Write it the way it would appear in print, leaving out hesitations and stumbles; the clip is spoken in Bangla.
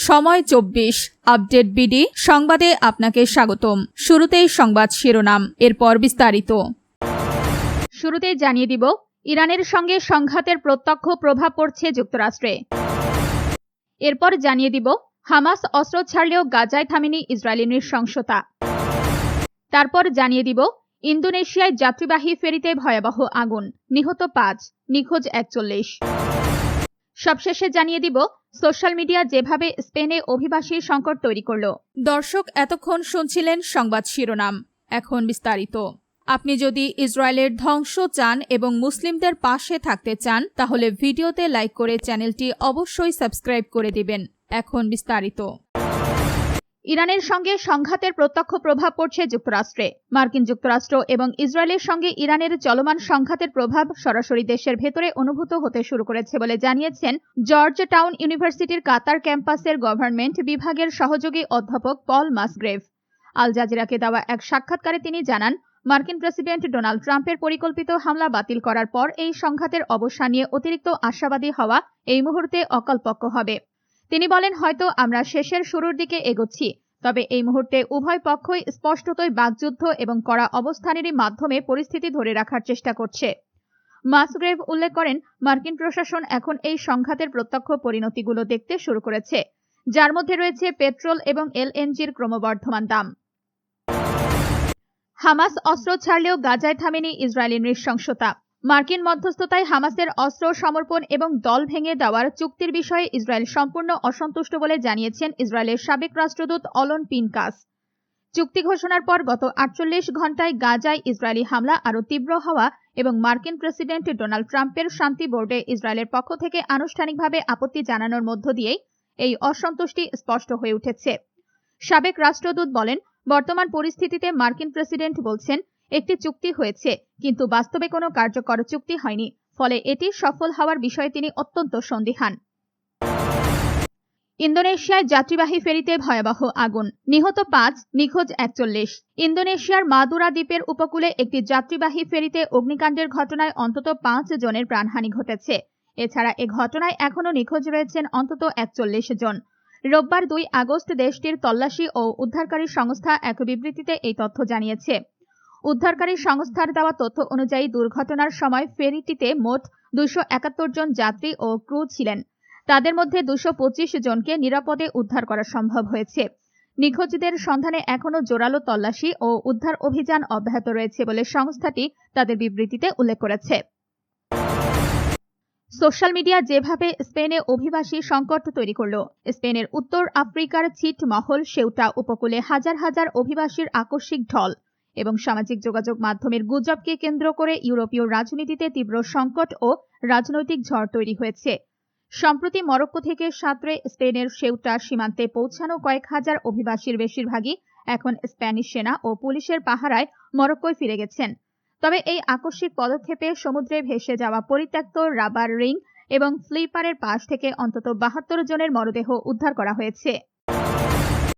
সময় 24 আপডেট বিডি সংবাদে আপনাকে স্বাগতম। শুরুতেই সংবাদ শিরোনাম, এরপর বিস্তারিত। শুরুতেই জানিয়ে দিব, ইরানের সঙ্গে সংঘাতের প্রত্যক্ষ প্রভাব পড়ছে যুক্তরাষ্ট্রে। এরপর জানিয়ে দিব, হামাস অস্ত্র ছাড়লেও গাজায় থামেনি ইসরায়েলি নৃশংসতা। তারপর জানিয়ে দিব, ইন্দোনেশিয়ায় যাত্রীবাহী ফেরিতে ভয়াবহ আগুন, নিহত 5, নিখোঁজ 41। সবশেষে জানিয়ে দিব, সোশ্যাল মিডিয়া যেভাবে স্পেনে অভিবাসী সংকট তৈরি করল। দর্শক, এতক্ষণ শুনছিলেন সংবাদ শিরোনাম, এখন বিস্তারিত। আপনি যদি ইসরায়েলের ধ্বংস চান এবং মুসলিমদের পাশে থাকতে চান, তাহলে ভিডিওতে লাইক করে চ্যানেলটি অবশ্যই সাবস্ক্রাইব করে দিবেন। এখন বিস্তারিত। ইরানের সঙ্গে সংঘাতের প্রত্যক্ষ প্রভাব পড়ছে যুক্তরাষ্ট্রে। মার্কিন যুক্তরাষ্ট্র এবং ইসরায়েলের সঙ্গে ইরানের চলমান সংঘাতের প্রভাব সরাসরি দেশের ভেতরে অনুভূত হতে শুরু করেছে বলে জানিয়েছেন জর্জ টাউন ইউনিভার্সিটির কাতার ক্যাম্পাসের গভর্নমেন্ট বিভাগের সহযোগী অধ্যাপক পল মাসগ্রেভ। আল জাজিরাকে দেওয়া এক সাক্ষাৎকারে তিনি জানান, মার্কিন প্রেসিডেন্ট ডোনাল্ড ট্রাম্পের পরিকল্পিত হামলা বাতিল করার পর এই সংঘাতের অবসান নিয়ে অতিরিক্ত আশাবাদী হওয়া এই মুহূর্তে অকল্পক্য হবে। তিনি বলেন, হয়তো আমরা শেষের শুরুর দিকে এগোচ্ছি, তবে এই মুহূর্তে উভয় পক্ষই স্পষ্টতই বাকযুদ্ধ এবং কড়া অবস্থানেরই মাধ্যমে পরিস্থিতি ধরে রাখার চেষ্টা করছে। মাসগ্রেভ উল্লেখ করেন, মার্কিন প্রশাসন এখন এই সংঘাতের প্রত্যক্ষ পরিণতিগুলো দেখতে শুরু করেছে, যার মধ্যে রয়েছে পেট্রোল এবং এলএনজির ক্রমবর্ধমান দাম। হামাস অস্ত্র ছাড়লেও গাজায় থামেনি ইসরায়েলি নৃশংসতা। মার্কিন মধ্যস্থতায় হামাসের অস্ত্র সমর্পণ এবং দল ভেঙে দেওয়ার চুক্তির বিষয়ে ইসরায়েল সম্পূর্ণ অসন্তুষ্ট বলে জানিয়েছেন ইসরায়েলের সাবেক রাষ্ট্রদূত অলন পিনকাস। চুক্তি ঘোষণার পর গত 48 ঘণ্টায় গাজায় ইসরায়েলি হামলা আরও তীব্র হওয়া এবং মার্কিন প্রেসিডেন্ট ডোনাল্ড ট্রাম্পের শান্তি বোর্ডে ইসরায়েলের পক্ষ থেকে আনুষ্ঠানিকভাবে আপত্তি জানানোর মধ্য দিয়েই এই অসন্তুষ্টি স্পষ্ট হয়ে উঠেছে। সাবেক রাষ্ট্রদূত বলেন, বর্তমান পরিস্থিতিতে মার্কিন প্রেসিডেন্ট বলছেন একটি চুক্তি হয়েছে, কিন্তু বাস্তবে কোনো কার্যকর চুক্তি হয়নি, ফলে এটি সফল হওয়ার বিষয়ে তিনি অত্যন্ত সন্দিহান। ইন্দোনেশিয়ায় যাত্রীবাহী ফেরিতে ভয়াবহ আগুন, নিহত 5, নিখোঁজ 41। ইন্দোনেশিয়ার মাদুরা দ্বীপের উপকূলে একটি যাত্রীবাহী ফেরিতে অগ্নিকাণ্ডের ঘটনায় অন্তত 5 জনের প্রাণহানি ঘটেছে। এছাড়া এ ঘটনায় এখনও নিখোঁজ রয়েছেন অন্তত 41 জন। রোববার 2 আগস্ট দেশটির তল্লাশি ও উদ্ধারকারী সংস্থা এক বিবৃতিতে এই তথ্য জানিয়েছে। উদ্ধারকারী সংস্থার দেওয়া তথ্য অনুযায়ী দুর্ঘটনার সময় ফেরিটিতে মোট 271 জন যাত্রী ও ক্রু ছিলেন। তাদের মধ্যে 225 জনকে নিরাপদে উদ্ধার করা সম্ভব হয়েছে। নিখোঁজদের সন্ধানে এখনও জোরালো তল্লাশি ও উদ্ধার অভিযান অব্যাহত রয়েছে বলে সংস্থাটি তাদের বিবৃতিতে উল্লেখ করেছে। সোশ্যাল মিডিয়া যেভাবে স্পেনে অভিবাসী সংকট তৈরি করল। স্পেনের উত্তর আফ্রিকার ছিটমহল সেউটা উপকূলে হাজার হাজার অভিবাসীর আকস্মিক ঢল এবং সামাজিক যোগাযোগ মাধ্যমের গুজবকে কেন্দ্র করে ইউরোপীয় রাজনীতিতে তীব্র সংকট ও রাজনৈতিক ঝড় তৈরি হয়েছে। সম্প্রতি মরক্কো থেকে সাঁতরে স্পেনের সেউটা সীমান্তে পৌঁছানো কয়েক হাজার অভিবাসীর বেশিরভাগই এখন স্প্যানিশ সেনা ও পুলিশের পাহারায় মরক্কোয় ফিরে গেছেন। তবে এই আকস্মিক পদক্ষেপে সমুদ্রে ভেসে যাওয়া পরিত্যক্ত রাবার রিং এবং স্লিপারের পাশ থেকে অন্তত 72 জনের মরদেহ উদ্ধার করা হয়েছে।